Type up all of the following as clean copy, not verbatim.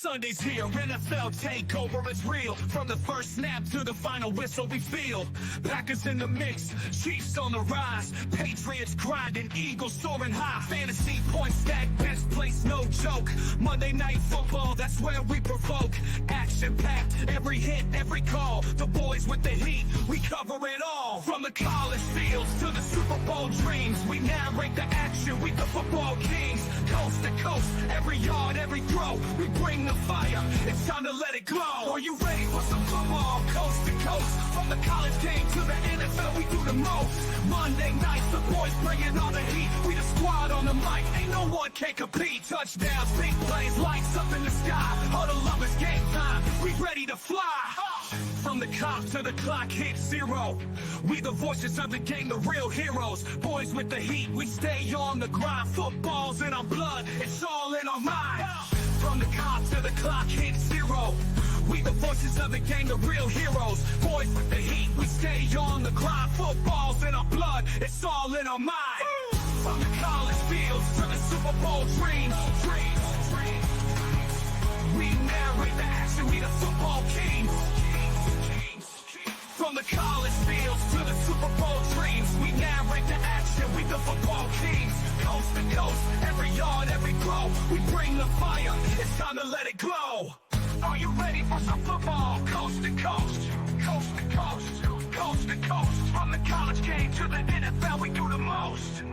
Sunday's here, NFL takeover is real. From the first snap to the final whistle we feel. Packers in the mix, Chiefs on the rise. Patriots grinding, Eagles soaring high. Fantasy points stack, best place, no joke. Monday Night Football, that's where we provoke. Action-packed, every hit, every call. The boys with the heat, we cover it all. From the college fields to the Super Bowl dreams. We narrate the action, we the football kings. Coast to coast, every yard, every throw. We bring the fire, it's time to let it glow. Are you ready for some football? Coast to coast, from the college game to the NFL, we do the most. Monday nights, the boys bringing all the heat. We the squad on the mic, ain't no one can compete. Touchdowns, big plays, lights up in the sky. Huddle up, it's game time, we ready to fly. From the cop to the clock hit zero. We the voices of the game, the real heroes. Boys with the heat, we stay on the grind. Football's in our blood, it's all in our mind. From the cop to the clock hit zero. We the voices of the game, the real heroes. Boys with the heat, we stay on the grind. Football's in our blood, it's all in our mind. From the college fields to the Super Bowl dreams. We narrate the action, we the football kings. From the college fields to the Super Bowl dreams. We narrate the action, we the football kings. Coast to coast, every yard, every throw. We bring the fire, it's time to let it glow. Are you ready for some football? Coast to coast, coast to coast, coast to coast. From the college game to the NFL, we do the most.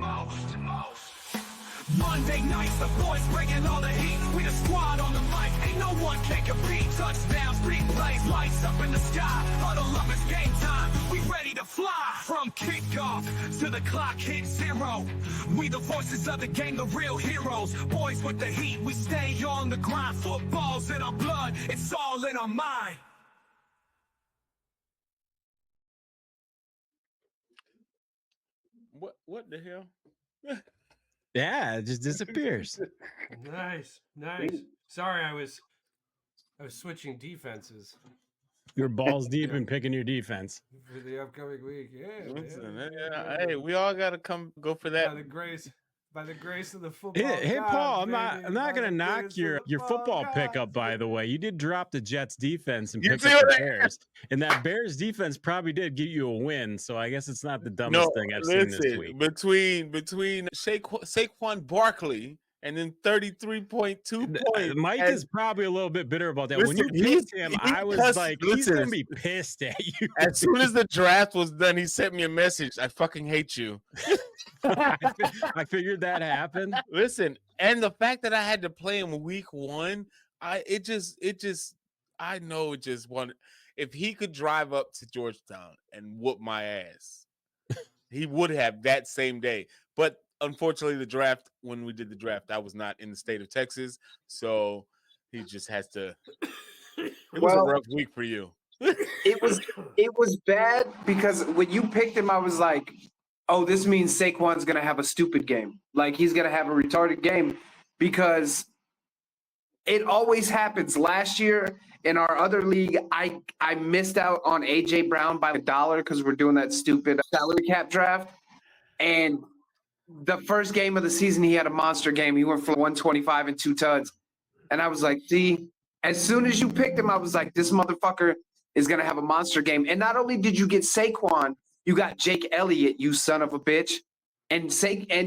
Monday nights, the boys bringing all the heat. We the squad on the mic, ain't no one can compete. Touchdowns, big plays, lights up in the sky. Huddle up, it's game time, we ready to fly. From kickoff to the clock hit zero. We the voices of the game, the real heroes. Boys with the heat, we stay on the grind. Football's in our blood, it's all in our mind. What the hell? Yeah, it just disappears. Nice. Sorry, I was switching defenses. You're balls deep in picking your defense for the upcoming week. Hey, we all gotta go for that. By the grace of the football. Hey, God, Paul, baby, I'm not gonna knock your football God. pickup. By the way, you did drop the Jets defense and You pick see up the what I- Bears, and that Bears defense probably did get you a win. So I guess it's not the dumbest thing I've seen this week. Between Saquon Barkley and then 33.2 points. Mike is probably a little bit bitter about that. When you picked him, I was like, he's gonna be pissed at you. As soon as the draft was done, he sent me a message. I fucking hate you. I figured that happened. Listen, and the fact that I had to play him week one, I know it just wanted. If he could drive up to Georgetown and whoop my ass, he would have that same day. But unfortunately, when we did the draft, I was not in the state of Texas, so he just has to. It was a rough week for you. It was bad because when you picked him, I was like, oh, this means Saquon's going to have a stupid game. Like, he's going to have a retarded game because it always happens. Last year in our other league, I missed out on A.J. Brown by $1 because we're doing that stupid salary cap draft. And the first game of the season, he had a monster game. He went for 125 and 2 tuds. And I was like, see, as soon as you picked him, I was like, this motherfucker is going to have a monster game. And not only did you get Saquon, you got Jake Elliott, you son of a bitch. And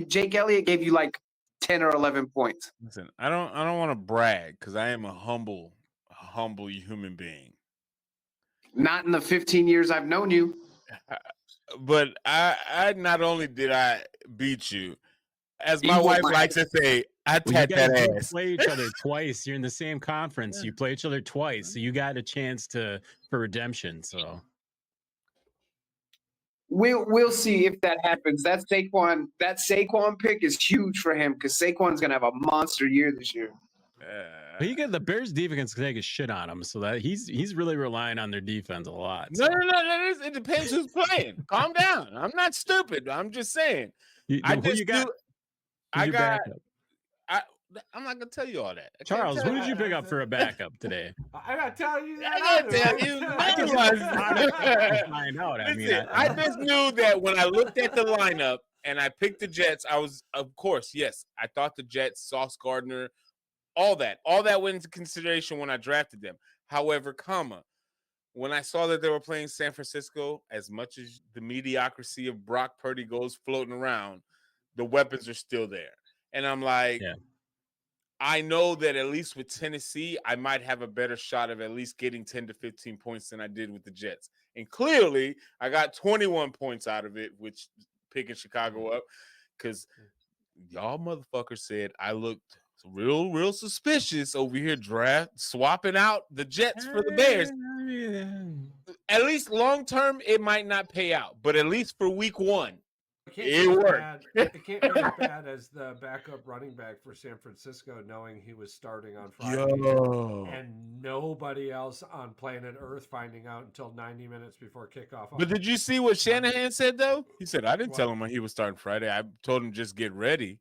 Jake Elliott gave you like 10 or 11 points. Listen, I don't want to brag because I am a humble human being. Not in the 15 years I've known you. But I not only did I beat you, as my wife likes to say, I tapped that ass. Play each other twice. You're in the same conference. You play each other twice, so you got a chance for redemption. So we'll see if that happens. That Saquon pick is huge for him because Saquon's gonna have a monster year this year. He got the Bears defense can take a shit on him, so that he's really relying on their defense a lot. So. No. It depends who's playing. Calm down. I'm not stupid. I'm just saying. I'm not gonna tell you all that. Charles, who did you pick up for a backup today? I gotta tell you. I gotta tell you. Find out. I just knew that when I looked at the lineup and I picked the Jets, I was, of course, yes, I thought the Jets, Sauce Gardner, All that went into consideration when I drafted them. However, when I saw that they were playing San Francisco, as much as the mediocrity of Brock Purdy goes floating around, the weapons are still there. And I'm like, I know that at least with Tennessee, I might have a better shot of at least getting 10 to 15 points than I did with the Jets. And clearly, I got 21 points out of it, which picking Chicago up, because y'all motherfuckers said I looked real suspicious over here swapping out the Jets for the Bears. At least long term, it might not pay out, but at least for week 1, it worked. It can't be as bad as the backup running back for San Francisco, knowing he was starting on Friday, and nobody else on planet Earth finding out until 90 minutes before kickoff. But did you see what Shanahan said though? He said, "I didn't tell him he was starting Friday. I told him just get ready."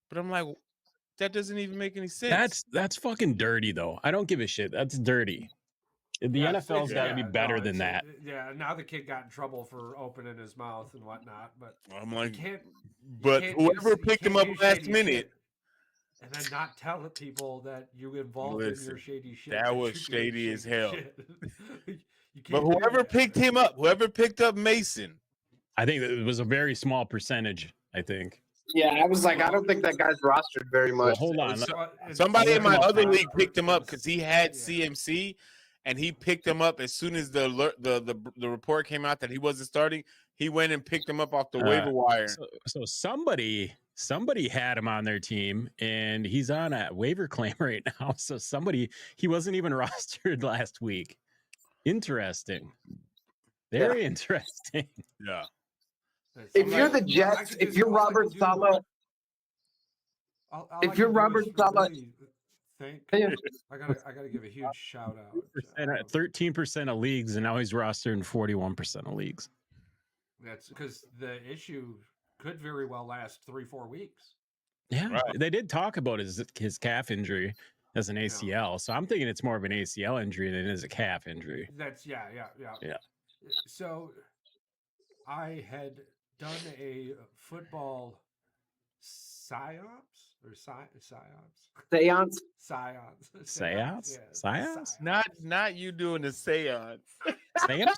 But I'm like, that doesn't even make any sense. That's fucking dirty though. I don't give a shit. That's dirty. The NFL's got to be better than that. Now the kid got in trouble for opening his mouth and whatnot, but I'm like, but whoever picked him up last minute, and then not tell people that you involved in your shady shit. That was shady as hell. But whoever picked him up, whoever picked up Mason, I think it was a very small percentage. I think. Yeah, I was like, I don't think that guy's rostered very much. Well, hold on. Somebody in my other league picked him up because he had CMC. And he picked him up as soon as the report came out that he wasn't starting. He went and picked him up off the waiver wire. So somebody had him on their team, and he's on a waiver claim right now. So he wasn't even rostered last week. Interesting. Very interesting. Yeah. If you're the Jets, if you're Robert Saleh, if you're Robert Saleh. I gotta give a huge shout out. 13% of leagues, and now he's rostered in 41% of leagues. That's because the issue could very well last 3-4 weeks. Yeah, right. They did talk about his calf injury as an ACL, so I'm thinking it's more of an ACL injury than it is a calf injury. That's yeah. So I had done a football psyops. Or seance. Not you doing a seance. Samson?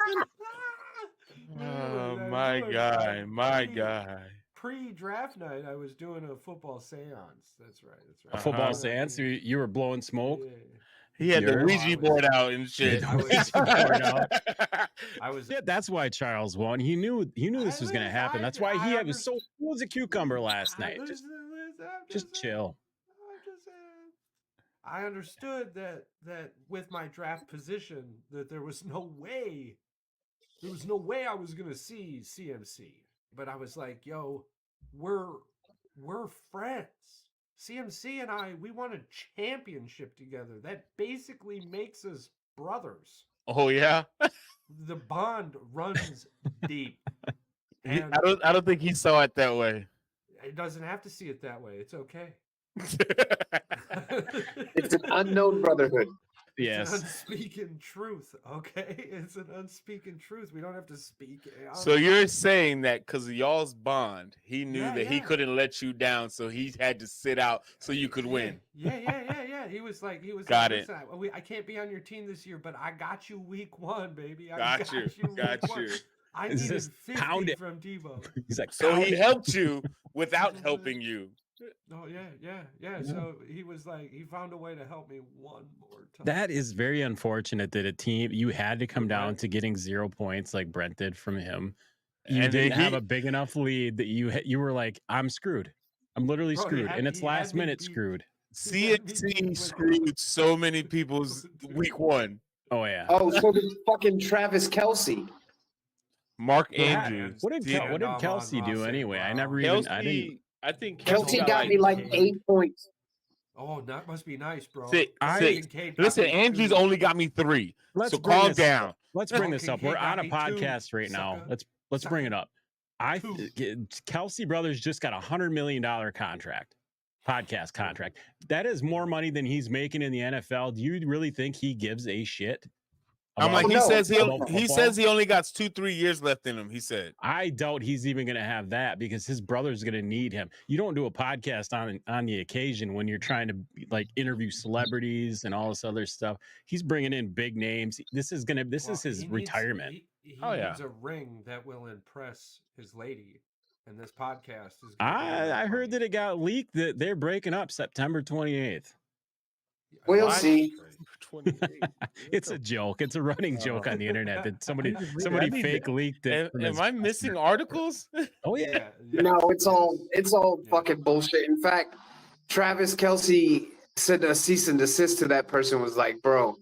Oh my guy. Pre-draft night, I was doing a football seance. That's right. A football seance? You were blowing smoke? Yeah. He had the Ouija board out and shit. Yeah, that's why Charles won. He knew this was going to happen. That's why he was so cool as a cucumber last night. Just chill. I understood that with my draft position that there was no way I was gonna see CMC. But I was like, yo, we're friends. CMC and we won a championship together. That basically makes us brothers. Oh yeah. The bond runs deep. And I don't think he saw it that way. It doesn't have to see it that way. It's okay. It's an unknown brotherhood. Yes. It's an unspeaking truth, okay? It's an unspeaking truth. We don't have to speak it. So you're saying that because of y'all's bond, he knew that he couldn't let you down, so he had to sit out so you could win. Yeah. He was like, got it. I can't be on your team this year, but I got you week 1, baby. Got you. I needed 50 from Debo. He's like, so he helped you without helping you. Oh yeah. So he was like, he found a way to help me one more time. That is very unfortunate that a team you had to come down to getting 0 points like Brent did from him. You didn't have a big enough lead that you were like, I'm screwed. I'm literally screwed, and it's last minute screwed. CMC screwed so many people's week 1. Oh yeah. Oh, so did fucking Travis Kelce. Mark Andrews. What did Kelsey do anyway? I think Kelce got me like 8 points. Oh, that must be nice, bro. Listen, Andrews only got me 3. So calm down. Let's bring this up. We're on a podcast right now. Let's bring it up. Kelsey Brothers just got $100 million podcast contract. That is more money than he's making in the NFL. Do you really think he gives a shit I'm like, About- no, he says he only got 2-3 years left in him. He said, I doubt he's even going to have that because his brother's going to need him. You don't do a podcast on the occasion when you're trying to like interview celebrities and all this other stuff. He's bringing in big names. This is his retirement. He Oh, yeah. needs a ring that will impress his lady, and this podcast is. Gonna bring I that heard that money. it got leaked that they're breaking up September 28th. We'll Why? see. 28. It's a joke. It's a running joke on the internet that somebody I need fake leaked it. from Am his I customer. missing articles? Oh yeah. No, it's all Yeah. fucking bullshit. In fact, Travis Kelsey sent a cease and desist to that person. Was like, bro,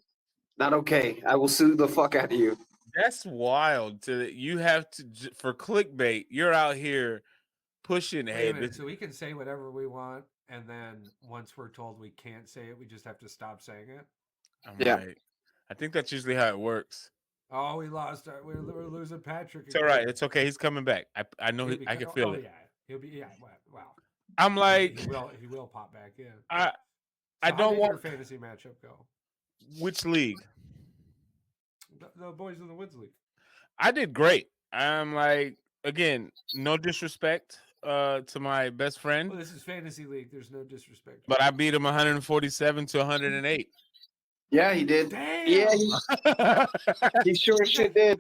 not okay. I will sue the fuck out of you. That's wild. You have to for clickbait. You're out here pushing. Wait Hey, a minute, this, so we can say whatever we want, and then once we're told we can't say it, we just have to stop saying it. I'm Yeah. right. I think that's usually how it works. Oh, we lost. We're losing Patrick. It's all right. It's okay. He's coming back. I know. He'll be I can co- feel oh, it. Yeah, he'll be. Yeah, well, I'm like, he will pop back in. I So I how don't did your want fantasy matchup go. which league. The boys in the Woods League. I did great. I'm like, again, no disrespect to my best friend, Well, this is fantasy league. There's no disrespect. but I beat him 147 to 108. Yeah, he did. Damn. Yeah, he sure as shit did.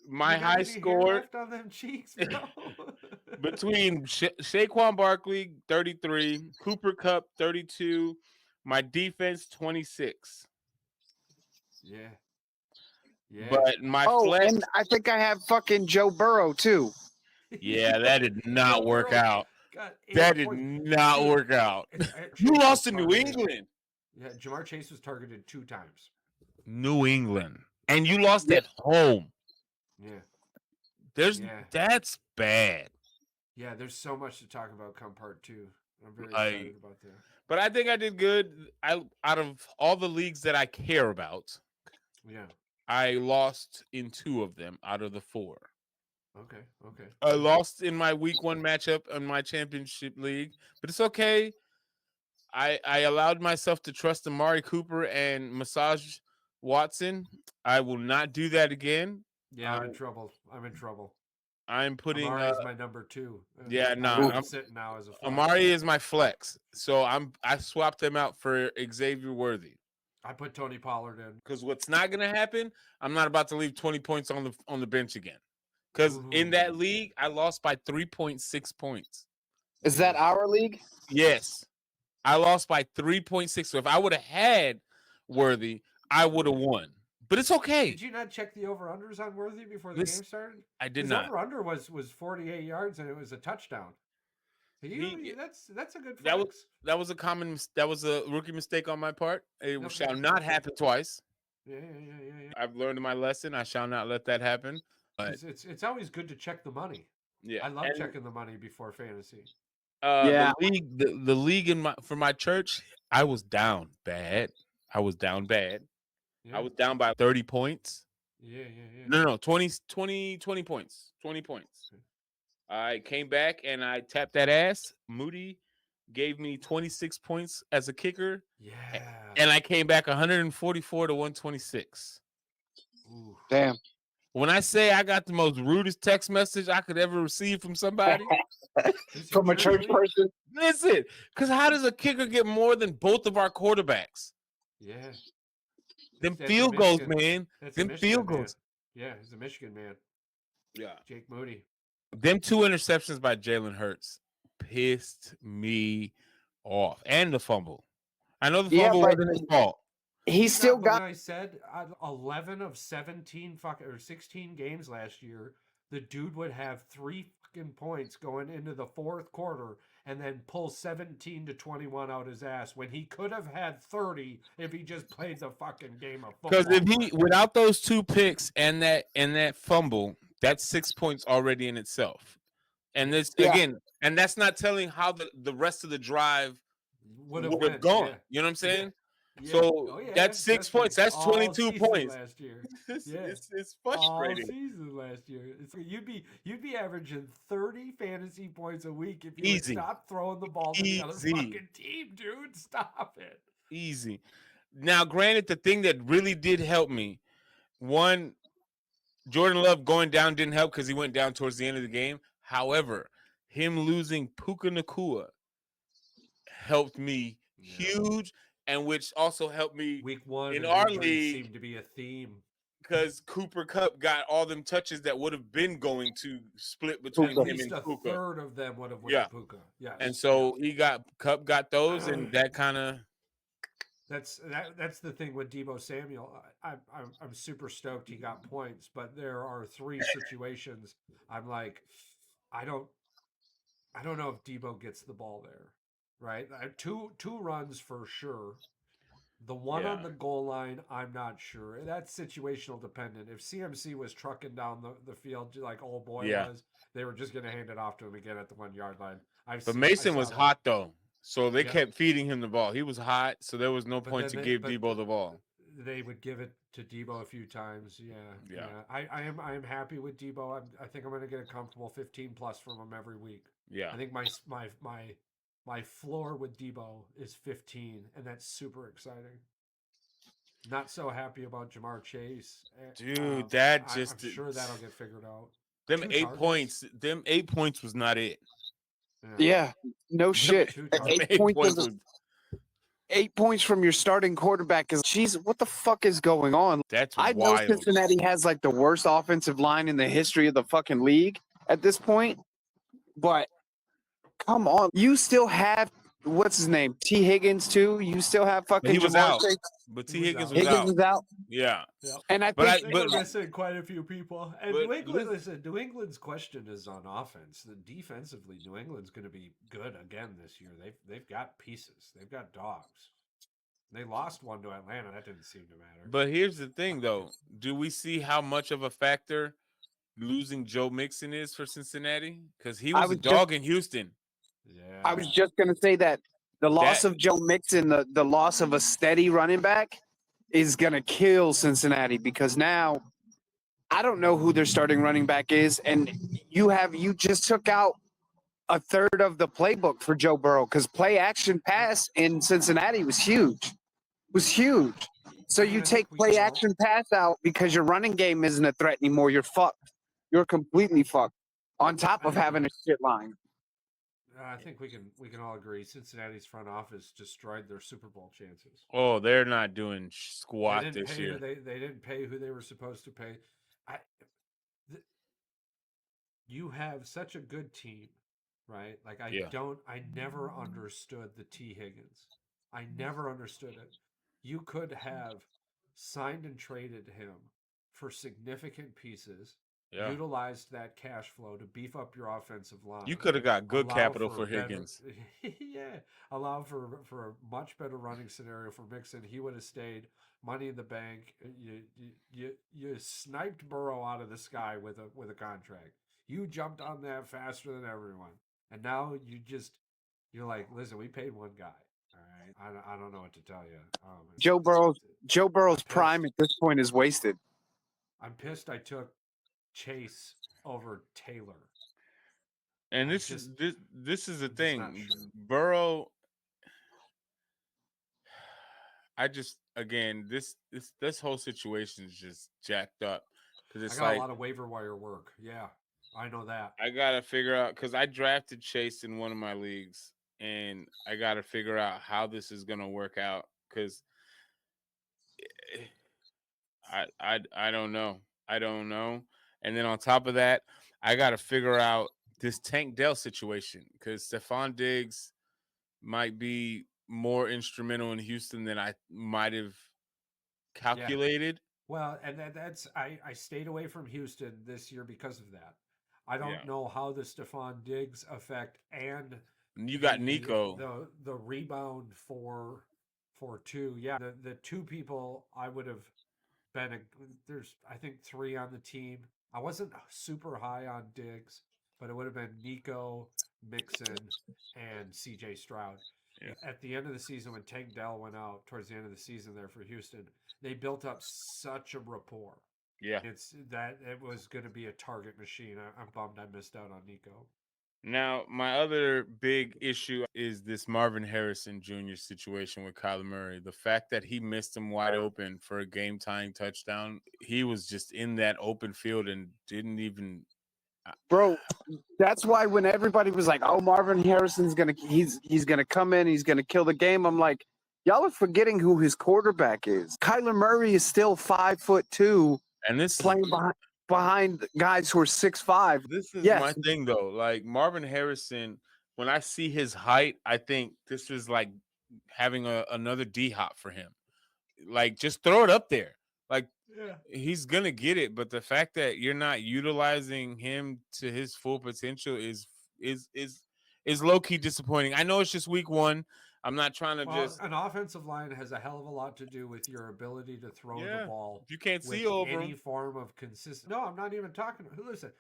My You got high any hair score left on them cheeks, bro. between Saquon Barkley 33, Cooper Cup 32, my defense 26. Yeah. Yeah. But my Oh, flex, and I think I have fucking Joe Burrow too. yeah, that did not work Burrow out. got 8 That did points. not Dude, work out. Chase You was lost to New targeted. England. Yeah, Jamar Chase was targeted 2 times. New England. And you lost Yeah. at home. Yeah. Yeah. That's bad. Yeah, there's so much to talk about come part 2. I'm very I- excited about that. But I think I did good. Out of all the leagues that I care about, Yeah. I lost in 2 of them out of the 4. Okay. I lost in my week 1 matchup in my championship league, but it's okay. I allowed myself to trust Amari Cooper and Massage Watson. I will not do that again. Yeah, I'm in trouble. I'm putting Amari is my number 2. yeah, no, I'm I'm- sitting now as a flex. Amari is my flex. So I swapped him out for Xavier Worthy. I put Tony Pollard in. Because what's not gonna happen, I'm not about to leave 20 points on the bench again. Because in that Ooh. league, I lost by 3.6 points. Is that our league? Yes. I lost by 3.6. So if I would have had Worthy, I would have won. But it's okay. Did you not check the over-unders on Worthy before the Listen, game started? I did His not. over-under was 48 yards and it was a touchdown. That's a good That flex. That was a rookie mistake on my part. It No, shall no, not no. happen twice. Yeah. I've learned my lesson. I shall not let that happen. But It's always good to check the money. yeah, I love and, checking the money before fantasy. Yeah. the league for my church, I was down bad. I was down bad. Yeah. I was down by 30 points. Yeah. No, 20 points. 20 points. I came back and I tapped that ass. Moody gave me 26 points as a kicker, Yeah. and I came back 144 to 126. Ooh. Damn. When I say I got the most rudest text message I could ever receive from somebody, Is From it a church really? person. listen, because how does a kicker get more than both of our quarterbacks? Yeah. Them That's a field goals, Michigan- man. That's a Them Michigan field man. goals. Yeah, he's a Michigan man. Yeah. Jake Moody. Them 2 interceptions by Jalen Hurts pissed me off. And the fumble. I know the Yeah, fumble but- wasn't his fault. He still When got. I said 11 of 17 or 16 games last year, the dude would have 3 fucking points going into the 4th quarter and then pull 17 to 21 out his ass when he could have had 30 if he just played the fucking game of football. Because if he without those 2 picks and that fumble, that's 6 points already in itself. And this Yeah. again, and that's not telling how the rest of the drive would have went, gone. yeah. You know what I'm saying? Yeah. So Oh, yeah, that's 6 trust me. points. That's All 22 season points. last year. It's, Yeah. it's All frustrating. season last year. You'd be averaging 30 fantasy points a week if you would Easy. stop throwing the ball to the other Easy. fucking team, dude. Stop it. Easy. Now, granted, the thing that really did help me one, Jordan Love going down didn't help because he went down towards the end of the game. However, him losing Puka Nacua helped me huge, and which also helped me Week 1 in and our injuries league seem to be a theme. because Cooper Kupp got all them touches that would have been going to split between At him least and a Puka. third of them would have went Yeah. to Puka. Yes. And so Kupp got those, and that kind of. That's the thing with Deebo Samuel. I'm super stoked he got points, but there are 3 situations I'm like, I don't know if Deebo gets the ball there, right? Two runs for sure. The one on the goal line, I'm not sure. That's situational dependent. If CMC was trucking down the field like old boy was, they were just going to hand it off to him again at the 1 yard line. But Mason was hot though, so they Yeah. kept feeding him the ball. He was hot, so there was no point to give Deebo the ball. They would give it to Deebo a few times. Yeah. I am happy with Deebo. I think I'm going to get a comfortable 15 plus from him every week. Yeah. I think my floor with Deebo is 15, and that's super exciting. Not so happy about Jamar Chase. Dude, I'm sure that'll get figured out. Them 2 8 targets. points. Them 8 points was not it. Yeah, no shit. 2 8 targets. points was 8 points from your starting quarterback is, jeez, what the fuck is going on? That's I know wild. Cincinnati has like the worst offensive line in the history of the fucking league at this point, but come on, you still have what's his name, T. Higgins too. You still have fucking. He was Jamar out. Chase. But He T. was Higgins out. was Higgins out. is out, Yeah. and I But think They were missing quite a few people. And but New England, listen, New England's question is on offense. Defensively, New England's going to be good again this year. They've got pieces. They've got dogs. They lost one to Atlanta. That didn't seem to matter. But here's the thing, though. Do we see how much of a factor losing Joe Mixon is for Cincinnati? Because he was a dog in Houston. Yeah. I was just gonna say that the loss of Joe Mixon, the loss of a steady running back, is gonna kill Cincinnati, because now I don't know who their starting running back is, and you just took out a third of the playbook for Joe Burrow, because play action pass in Cincinnati was huge. So you take play action pass out because your running game isn't a threat anymore. You're fucked. You're completely fucked. On top of having a shit line. I think we can all agree Cincinnati's front office destroyed their Super Bowl chances. Oh, they're not doing squat this year. They didn't pay who they were supposed to pay. You have such a good team, right? Like I never understood the T. Higgins. I never understood it. You could have signed and traded him for significant pieces. Yeah. Utilized that cash flow to beef up your offensive line. You could have got good capital for Higgins. Yeah, allow for a much better running scenario for Mixon. He would have stayed. Money in the bank. You sniped Burrow out of the sky with a contract. You jumped on that faster than everyone, and now you're like, listen, we paid one guy. All right, I don't know what to tell you. Joe Burrow's prime at this point is wasted. I'm pissed. I took Chase over Taylor. And this is the thing. Burrow, this whole situation is just jacked up, because it's I got a lot of waiver wire work. Yeah, I know that. I gotta figure out, because I drafted Chase in one of my leagues, and I gotta figure out how this is gonna work out, because I don't know. I don't know. And then on top of that, I got to figure out this Tank Dell situation, because Stephon Diggs might be more instrumental in Houston than I might have calculated. Yeah. Well, and that's I stayed away from Houston this year because of that. I don't know how the Stephon Diggs effect and you got Nico, the rebound for 2. Yeah, the 2 people I would have been. There's I think 3 on the team. I wasn't super high on Diggs, but it would have been Nico, Mixon, and CJ Stroud. Yeah. At the end of the season, when Tank Dell went out towards the end of the season there for Houston, they built up such a rapport. Yeah, it was going to be a target machine. I'm bummed I missed out on Nico. Now, my other big issue is this Marvin Harrison Jr. situation with Kyler Murray. The fact that he missed him wide open for a game-tying touchdown, he was just in that open field and didn't even. Bro, that's why when everybody was like, "Oh, Marvin Harrison's he's gonna come in, he's gonna kill the game," I'm like, y'all are forgetting who his quarterback is. Kyler Murray is still 5'2", And this playing behind guys who are 6'5". This is Yes. my thing though. Like Marvin Harrison, when I see his height, I think this is like having another D hop for him. Like just throw it up there. Like he's gonna get it, but the fact that you're not utilizing him to his full potential is low key disappointing. I know it's just week one. I'm not trying to just. An offensive line has a hell of a lot to do with your ability to throw the ball. If you can't with see over any him. form of consistent. No, I'm not even talking. Listen,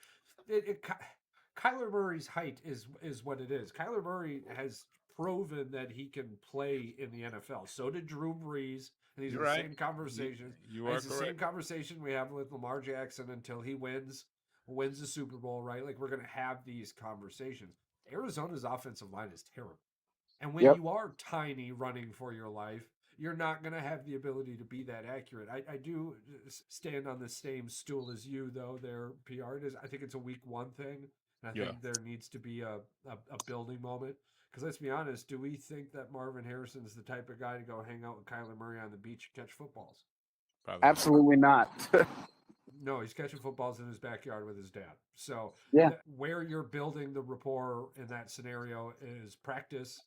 Kyler Murray's height is what it is. Kyler Murray has proven that he can play in the NFL. So did Drew Brees. And these are the same conversation. You are it's the same conversation we have with Lamar Jackson until he wins the Super Bowl, right? Like we're going to have these conversations. Arizona's offensive line is terrible. And when you are tiny running for your life, you're not going to have the ability to be that accurate. I do stand on the same stool as you, though. Their PR is, I think it's a week one thing. And I think there needs to be a building moment. Because let's be honest, do we think that Marvin Harrison is the type of guy to go hang out with Kyler Murray on the beach and catch footballs? Probably Absolutely not. No, he's catching footballs in his backyard with his dad. So where you're building the rapport in that scenario is practice.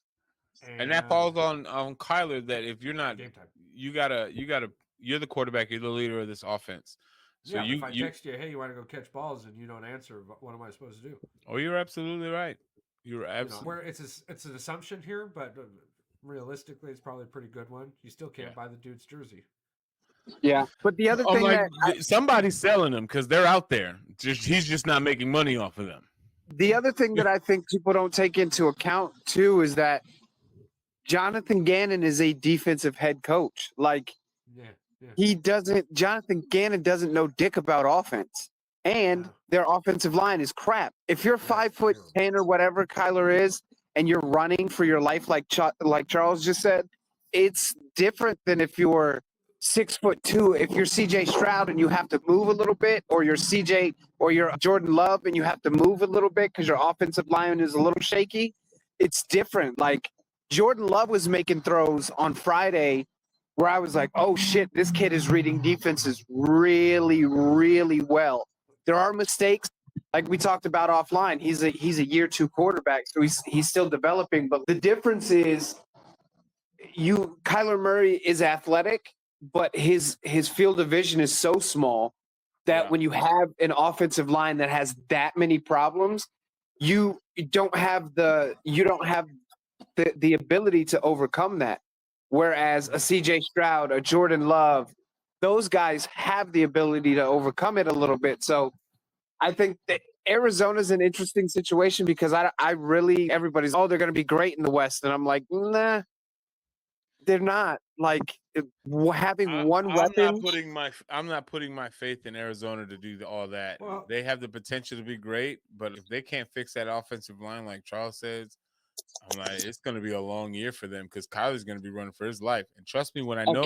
And that falls on Kyler that if you're not, game time. you're the quarterback, you're the leader of this offense. So if I text you, hey, you want to go catch balls, and you don't answer, what am I supposed to do? Oh, you're absolutely right. You're absolutely. Where it's an assumption here, but realistically, it's probably a pretty good one. You still can't buy the dude's jersey. Yeah, but the other thing somebody's selling them because they're out there. He's just not making money off of them. The other thing that I think people don't take into account too is that Jonathan Gannon is a defensive head coach. Like, Jonathan Gannon doesn't know dick about offense, and their offensive line is crap. If you're 5'10" or whatever Kyler is, and you're running for your life, like Charles just said, it's different than if you're 6'2". If you're CJ Stroud and you have to move a little bit, or you're CJ or you're Jordan Love and you have to move a little bit because your offensive line is a little shaky, it's different. Like Jordan Love was making throws on Friday where I was like, oh shit, this kid is reading defenses really, really well. There are mistakes, like we talked about offline. He's a year two quarterback, so he's still developing. But the difference is Kyler Murray is athletic, but his field of vision is so small that when you have an offensive line that has that many problems, you don't have the ability to overcome that. Whereas a CJ Stroud, a Jordan Love, those guys have the ability to overcome it a little bit. So I think that Arizona's an interesting situation because everybody's, they're going to be great in the West. And I'm like, nah, they're not. Like having one weapon. I'm not putting my faith in Arizona to do all that. Well, they have the potential to be great, but if they can't fix that offensive line, like Charles says, I'm like, it's going to be a long year for them because Kyler's going to be running for his life. And trust me, when I know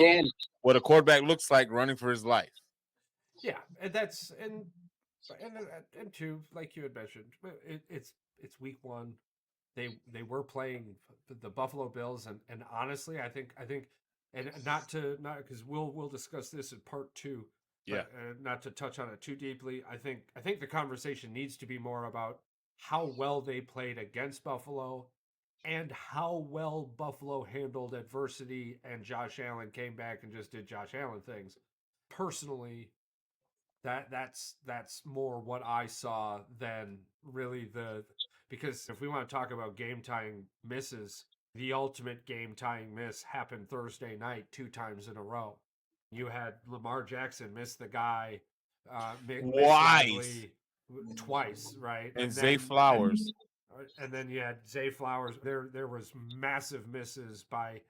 what a quarterback looks like running for his life. Yeah, and and two, like you had mentioned, it's week one. They were playing the Buffalo Bills, and honestly, I think, and not because we'll discuss this in part two. Yeah, not to touch on it too deeply. I think the conversation needs to be more about how well they played against Buffalo, and how well Buffalo handled adversity, and Josh Allen came back and just did Josh Allen things. Personally, that's more what I saw than really because if we want to talk about game tying misses, the ultimate game tying miss happened Thursday night 2 times in a row. You had Lamar Jackson miss the guy twice, right? And Zay Flowers. And then you had Zay Flowers. There was massive misses by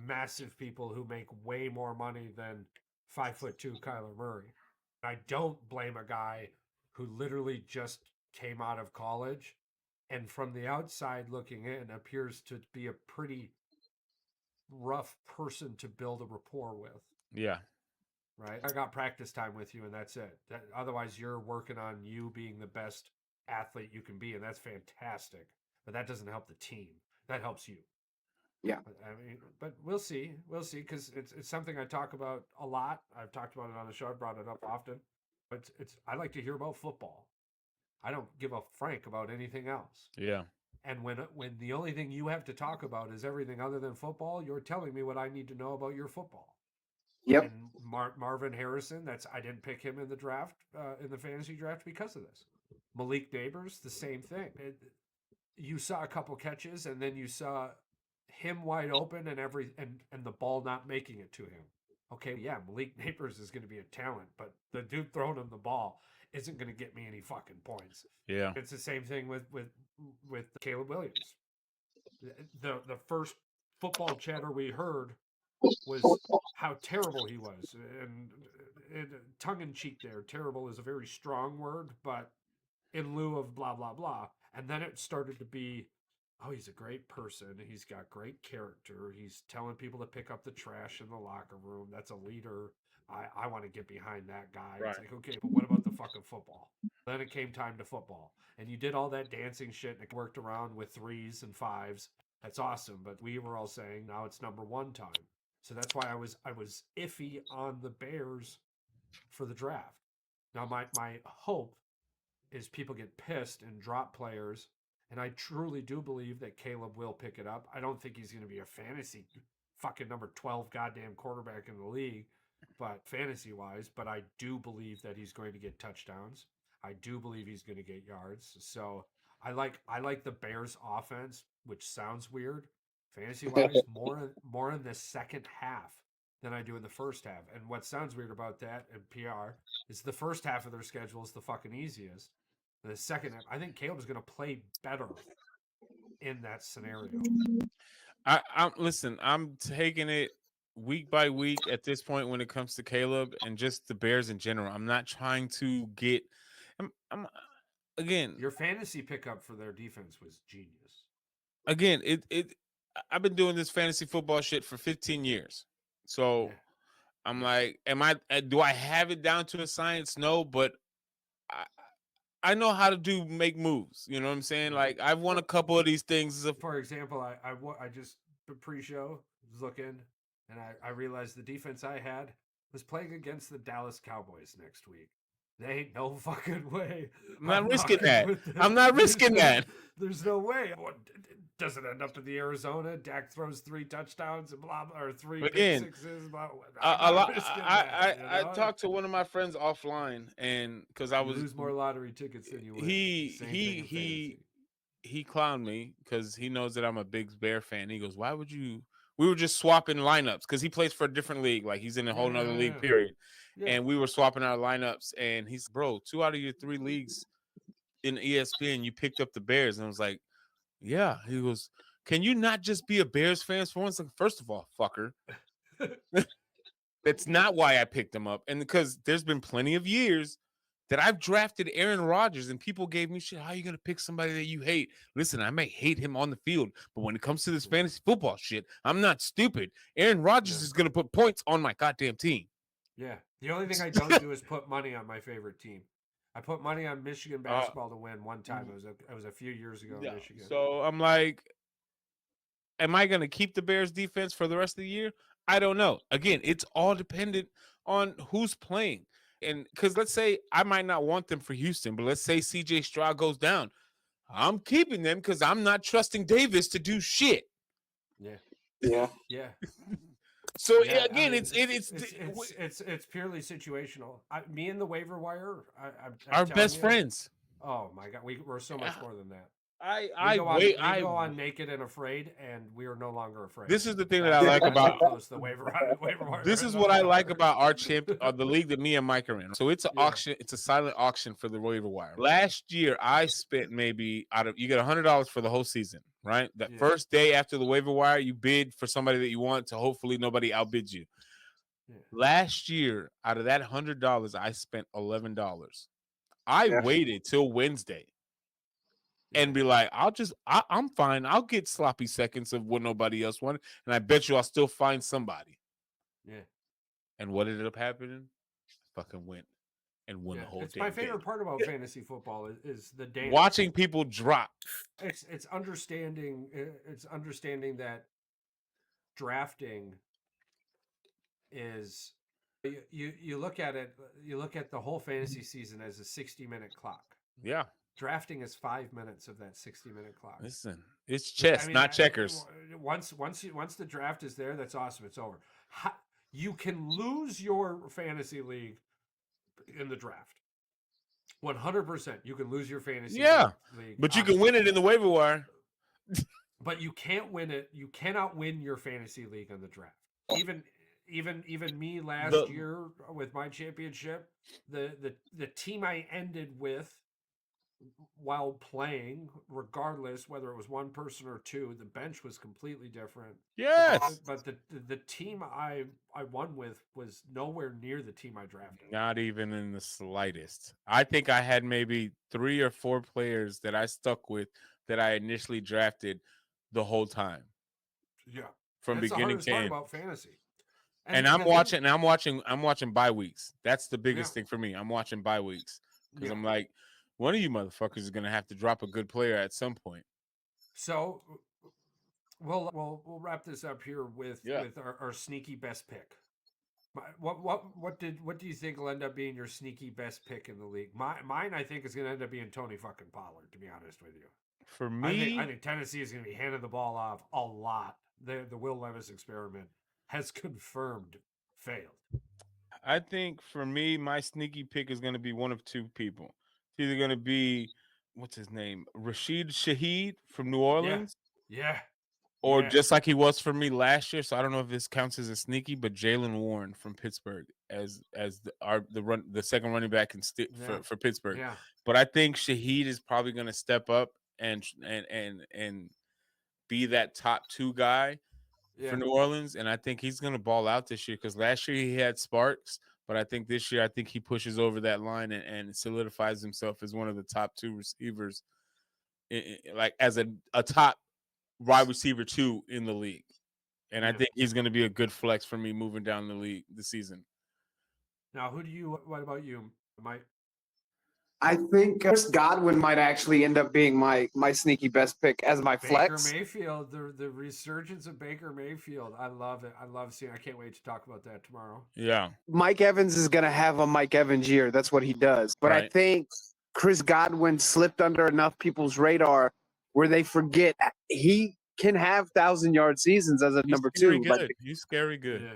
massive people who make way more money than 5'2" Kyler Murray. I don't blame a guy who literally just came out of college and from the outside looking in, appears to be a pretty rough person to build a rapport with. Yeah. Right? I got practice time with you, and that's it. Otherwise, you're working on you being the best athlete you can be, and that's fantastic. But that doesn't help the team. That helps you. Yeah. But we'll see. We'll see, because it's something I talk about a lot. I've talked about it on the show. I've brought it up often. But I like to hear about football. I don't give a frank about anything else. Yeah. And when the only thing you have to talk about is everything other than football, you're telling me what I need to know about your football. Yep. And Marvin Harrison, I didn't pick him in the draft, in the fantasy draft because of this. Malik Neighbors, the same thing. You saw a couple catches, and then you saw him wide open and the ball not making it to him. Okay, yeah, Malik Neighbors is going to be a talent, but the dude throwing him the ball isn't going to get me any fucking points. Yeah. It's the same thing with Caleb Williams. The first football chatter we heard was how terrible he was, and tongue in cheek there. Terrible is a very strong word, but in lieu of blah blah blah. And then it started to be, oh, he's a great person. He's got great character. He's telling people to pick up the trash in the locker room. That's a leader. I want to get behind that guy. Right. It's like, okay, but what about the fucking football? Then it came time to football, and you did all that dancing shit and it worked around with 3s and 5s. That's awesome. But we were all saying now it's number 1 time. So that's why I was iffy on the Bears for the draft. Now my hope is people get pissed and drop players, and I truly do believe that Caleb will pick it up. I don't think he's going to be a fantasy fucking number 12 goddamn quarterback in the league, but fantasy wise, but I do believe that he's going to get touchdowns. I do believe he's going to get yards. So I like the Bears offense, which sounds weird. Fantasy wise, more in the second half than I do in the first half. And what sounds weird about that in PR is the first half of their schedule is the fucking easiest. The second half, I think Caleb is going to play better in that scenario. I'm taking it week by week at this point when it comes to Caleb and just the Bears in general. I'm not trying to get. I'm again. Your fantasy pickup for their defense was genius. Again, I've been doing this fantasy football shit for 15 years. So Yeah. I'm like, do I have it down to a science? No, but I know how to make moves. You know what I'm saying? Like I've won a couple of these things. For example, I just pre-show was looking, and I realized the defense I had was playing against the Dallas Cowboys next week. There ain't no fucking way. I'm not risking that. I'm not risking that. There's no way. Does it end up in the Arizona? Dak throws 3 touchdowns and blah, or 3 Again, pick sixes. Blah, I talked to one of my friends offline, and because I was lose more lottery tickets than you win. He clowned me because he knows that I'm a big Bear fan. He goes, "Why would you?" We were just swapping lineups because he plays for a different league, like he's in a whole nother league period. Yeah. And we were swapping our lineups, and he's, bro, 2 out of your 3 leagues in ESPN, you picked up the Bears. And I was like, yeah. He goes, can you not just be a Bears fan for once? Like, first of all, fucker. That's not why I picked him up. And because there's been plenty of years that I've drafted Aaron Rodgers and people gave me shit. How are you going to pick somebody that you hate? Listen, I may hate him on the field, but when it comes to this fantasy football shit, I'm not stupid. Aaron Rodgers is going to put points on my goddamn team. Yeah. The only thing I don't do is put money on my favorite team. I put money on Michigan basketball to win one time. It was a few years ago in Michigan. So I'm like, am I going to keep the Bears defense for the rest of the year? I don't know. Again, it's all dependent on who's playing. And because let's say I might not want them for Houston, but let's say CJ Stroud goes down. I'm keeping them because I'm not trusting Davis to do shit. Yeah. So yeah, again, it's purely situational. Me and the waiver wire, our best friends. Oh my god, we're so much more than that. I go on naked and afraid, and we are no longer afraid. This is the thing that I like about the waiver wire. This is what I like about our the league that me and Mike are in. So it's an auction. It's a silent auction for the waiver wire. Last year, I spent maybe you get $100 for the whole season, right? That first day after the waiver wire, you bid for somebody that you want to hopefully nobody outbids you. Yeah. Last year, out of that $100, I spent $11. I waited till Wednesday. and be like, I'm fine. I'll get sloppy seconds of what nobody else wanted, and I bet you I'll still find somebody. Yeah. And what ended up happening? I fucking went and won the whole It's damn my favorite game. part about fantasy football is the dance. Watching people drop. It's understanding that drafting is you look at it, you look at the whole fantasy season as a 60-minute clock. Yeah. Drafting is 5 minutes of that 60-minute clock. Listen, it's chess, not checkers. Once the draft is there, that's awesome. It's over. You can lose your fantasy league in the draft. 100%. You can lose your fantasy league. But you can win it in the waiver wire. But you can't win it. You cannot win your fantasy league in the draft. Even me last year with my championship, the team I ended with while playing, regardless whether it was one person or two, the bench was completely different. Yes. But the team I won with was nowhere near the team I drafted. Not even in the slightest. I think I had maybe 3 or 4 players that I stuck with that I initially drafted the whole time. Yeah. From That's beginning the to hardest end. part about fantasy. And I'm watching bye weeks. That's the biggest thing for me. I'm watching bye weeks because I'm like, one of you motherfuckers is gonna have to drop a good player at some point. So we'll wrap this up here with our sneaky best pick. What do you think will end up being your sneaky best pick in the league? Mine I think is going to end up being Tony fucking Pollard. To be honest with you, for me, I think Tennessee is going to be handing the ball off a lot. The Will Levis experiment has confirmed failed. I think for me, my sneaky pick is going to be one of 2 people. It's either going to be what's his name, Rashid Shaheed from New Orleans. Yeah. Or just like he was for me last year, so I don't know if this counts as a sneaky, but Jalen Warren from Pittsburgh as the second running back for Pittsburgh. Yeah. But I think Shaheed is probably going to step up and be that top 2 guy for New Orleans, and I think he's going to ball out this year because last year he had sparks, but I think this year he pushes over that line and solidifies himself as one of the top 2 receivers, like as a top wide receiver 2 in the league. And I think he's going to be a good flex for me moving down the league this season. Now, what about you, Mike? I think Chris Godwin might actually end up being my sneaky best pick as my flex. Baker Mayfield, the resurgence of Baker Mayfield. I love it. I love seeing. I can't wait to talk about that tomorrow. Yeah. Mike Evans is going to have a Mike Evans year. That's what he does. But I think Chris Godwin slipped under enough people's radar where they forget he can have 1,000-yard seasons as a number 2. He's scary good. Yeah.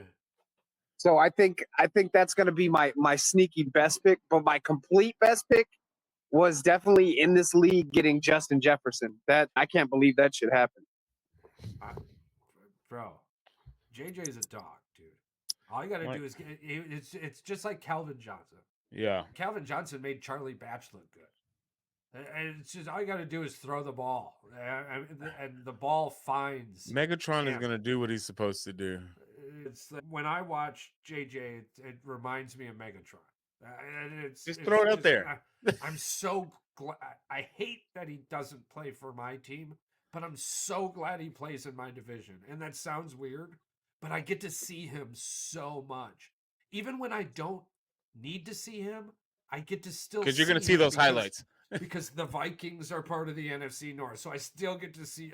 So I think that's going to be my sneaky best pick, but my complete best pick was definitely in this league getting Justin Jefferson. That I can't believe that should happen. Bro, JJ's a dog, dude. All you got to do is it's just like Calvin Johnson. Yeah. Calvin Johnson made Charlie Batch look good. And it's just all you got to do is throw the ball, and the ball finds. Megatron is going to do what he's supposed to do. It's like, when I watch JJ, it reminds me of Megatron. Just throw it out there. I'm so glad. I hate that he doesn't play for my team, but I'm so glad he plays in my division. And that sounds weird, but I get to see him so much. Even when I don't need to see him, I get to still because you're going to see those highlights. Because the Vikings are part of the NFC North, so I still get to see.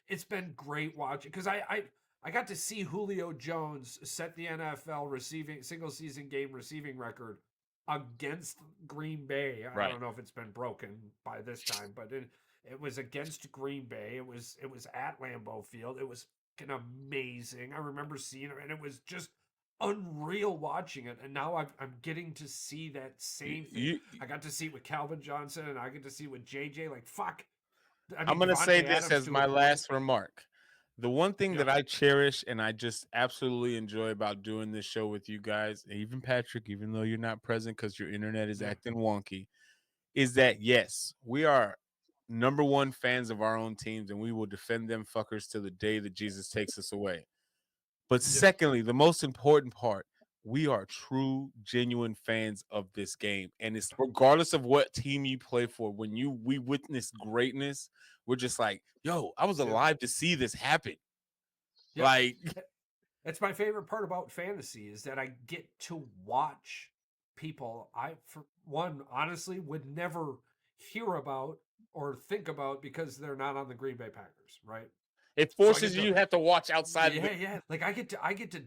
It's been great watching because I got to see Julio Jones set the NFL single season game receiving record against Green Bay. I don't know if it's been broken by this time, but it was against Green Bay. It was at Lambeau Field. It was amazing. I remember seeing it, and it was just unreal watching it. And now I'm getting to see that same thing. I got to see it with Calvin Johnson, and I get to see it with JJ. Like, fuck. I'm going to say this as my last remark. The one thing that I cherish and I just absolutely enjoy about doing this show with you guys, even Patrick, even though you're not present because your internet is acting wonky, is that, yes, we are number 1 fans of our own teams and we will defend them fuckers till the day that Jesus takes us away. But secondly, the most important part, we are true, genuine fans of this game. And it's regardless of what team you play for, when we witness greatness, we're just like, yo, I was alive to see this happen. Yeah. Like, That's my favorite part about fantasy is that I get to watch people I, for one, honestly would never hear about or think about because they're not on the Green Bay Packers, right? it So I forces get you to have to watch outside of yeah. Like I get to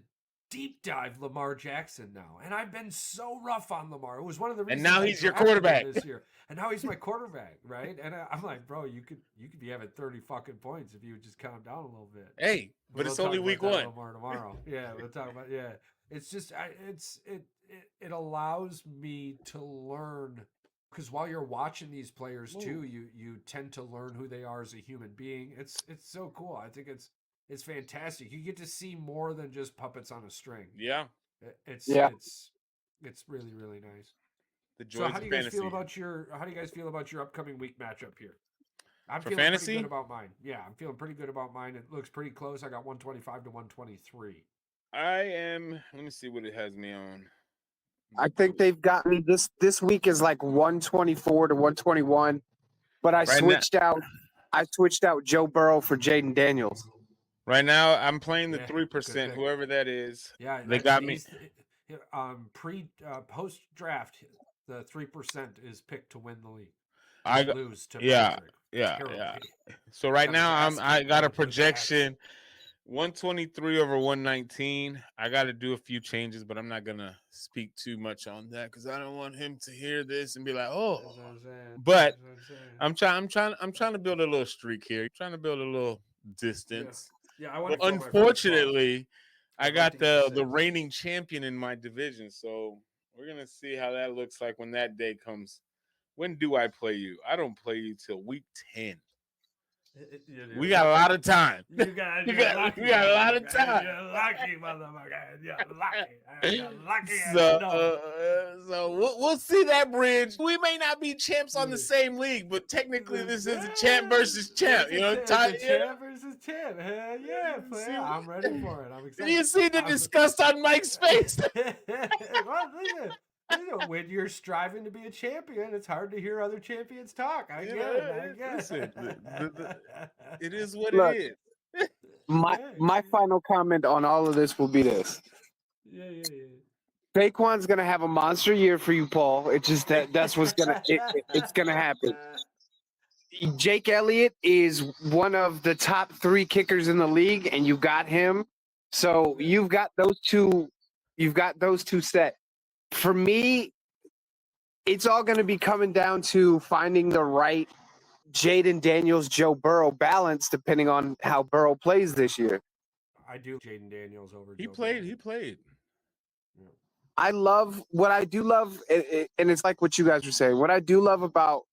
deep dive Lamar Jackson now, and I've been so rough on Lamar. It was one of the reasons. now I he's your drafted him quarterback. this year, and now he's my quarterback, right? And I'm like, bro, you could be having 30 fucking points if you would just calm down a little bit. Hey, but it's only week one. one. More tomorrow. Yeah, we'll talk about It's just it allows me to learn because while you're watching these players too, you tend to learn who they are as a human being. It's so cool. I think it's fantastic. You get to see more than just puppets on a string. Yeah. It's really really nice. The So joys how of do you guys fantasy. feel about your upcoming week matchup here? I'm For feeling fantasy? pretty good about mine. Yeah, I'm feeling pretty good about mine. It looks pretty close. I got 125 to 123. I am. Let me see what it has me on. I think they've got me this week is like 124 to 121, but I switched out Joe Burrow for Jaden Daniels. Right now, I'm playing the Yeah, 3%, good pick. whoever that is. Yeah, They got me. Post draft, the 3% is picked to win the league. I lose to yeah, Patrick. yeah, Terribly. yeah. So right Got his now ass I kicked got a by the projection 123 over 119. I got to do a few changes, but I'm not gonna speak too much on that because I don't want him to hear this and be like, "Oh." That's what I'm saying. But That's what I'm saying. I'm trying to build a little streak here. Trying to build a little distance. Yeah, I want But to throw my first ball. unfortunately, I I'd like got to get the six. reigning champion in my division, so we're gonna see how that looks like when that day comes. When do I play you? I don't play you till week 10. We got a lot of time. You got, we you're got, lucky, we got a lot of motherfucker. time. You're lucky, motherfucker. You're lucky. You're lucky. So we'll see that bridge. We may not be champs on the same league, but technically this is a champ versus champ. You know, it's a champ versus champ. Hell yeah, player. I'm ready for it. I'm excited. You see the disgust on Mike's face. Well, listen. When you're striving to be a champion, it's hard to hear other champions talk. I get it. Listen, it is what Look, it is. My final comment on all of this will be this. Yeah. Saquon's gonna have a monster year for you, Paul. It's just that's what's gonna it's gonna happen. Jake Elliott is one of the top 3 kickers in the league, and you got him. So you've got those two set. For me, it's all going to be coming down to finding the right Jaden Daniels, Joe Burrow balance, depending on how Burrow plays this year. I do Jaden Daniels over. He Joe played. Burrow. He played. I love what I do love, and it's like what you guys were saying. What I do love about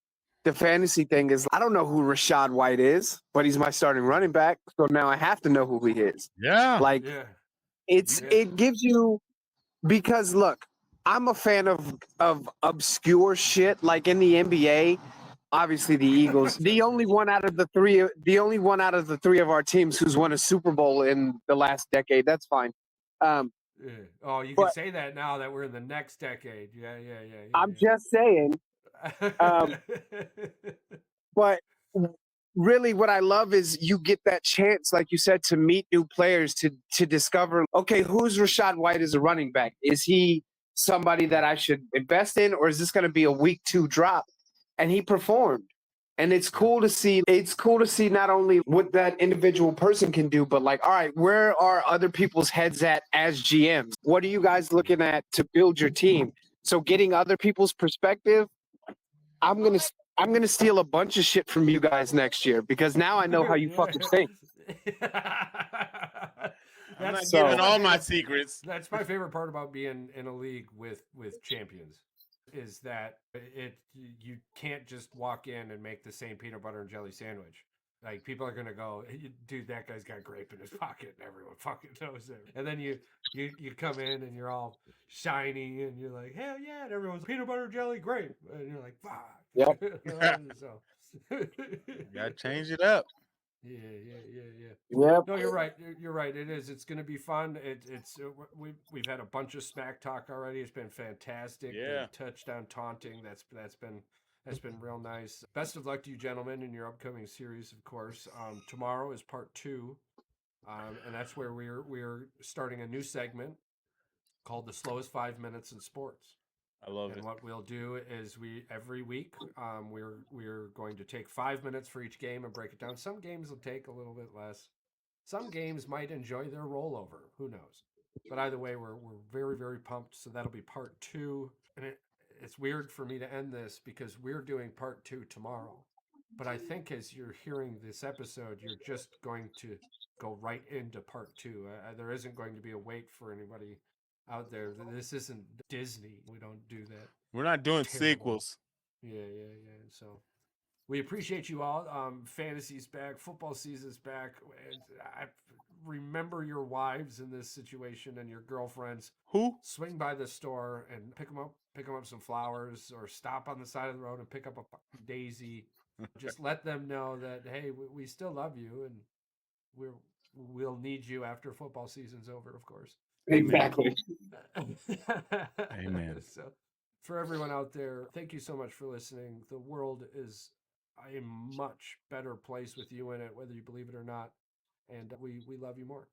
the fantasy thing is I don't know who Rachaad White is, but he's my starting running back. So now I have to know who he is. Yeah. Like it gives you, because look, I'm a fan of obscure shit. Like in the NBA, obviously the Eagles, the only one out of the three of our teams who's won a Super Bowl in the last decade. That's fine. Oh, you can say that now that we're in the next decade. Yeah. I'm just saying. But really what I love is you get that chance, like you said, to meet new players, to discover, okay, who's Rachaad White as a running back? Is he somebody that I should invest in, or is this going to be a week 2 drop? And he performed. And it's cool to see not only what that individual person can do, but like, all right, where are other people's heads at as GMs? What are you guys looking at to build your team? So getting other people's perspective, I'm gonna steal a bunch of shit from you guys next year, because now I know how you fucking think. I'm not giving all my secrets. That's my favorite part about being in a league with champions, is that you can't just walk in and make the same peanut butter and jelly sandwich. Like, people are gonna go, dude, that guy's got grape in his pocket, and everyone fucking knows it. And then you come in and you're all shiny, and you're like, hell yeah, and everyone's peanut butter, jelly, grape, and you're like, fuck. Yep. So You gotta change it up. Yeah. Yep. No, you're right. You're right. It is. It's going to be fun. We've had a bunch of smack talk already. It's been fantastic. Yeah. The touchdown taunting. That's been real nice. Best of luck to you, gentlemen, in your upcoming series. Of course, tomorrow is part 2, and that's where we're starting a new segment called the slowest 5 minutes in sports. I love And it. what we'll do is every week we're going to take 5 minutes for each game and break it down. Some games will take a little bit less. Some games might enjoy their rollover. Who knows? But either way, we're very, very pumped. So that'll be part 2. And it's weird for me to end this because we're doing part 2 tomorrow. But I think as you're hearing this episode, you're just going to go right into part 2. There isn't going to be a wait for anybody out there. This isn't Disney. We don't do that. We're not doing Terrible. sequels. Yeah. So we appreciate you all. Fantasy's back. Football season's back. I remember your wives in this situation and your girlfriends. Who? Swing by the store and pick them up some flowers, or stop on the side of the road and pick up a daisy. Just let them know that, hey, we still love you, and we'll need you after football season's over, of course. Exactly. Amen. So for everyone out there, thank you so much for listening. The world is a much better place with you in it, whether you believe it or not. And we love you more.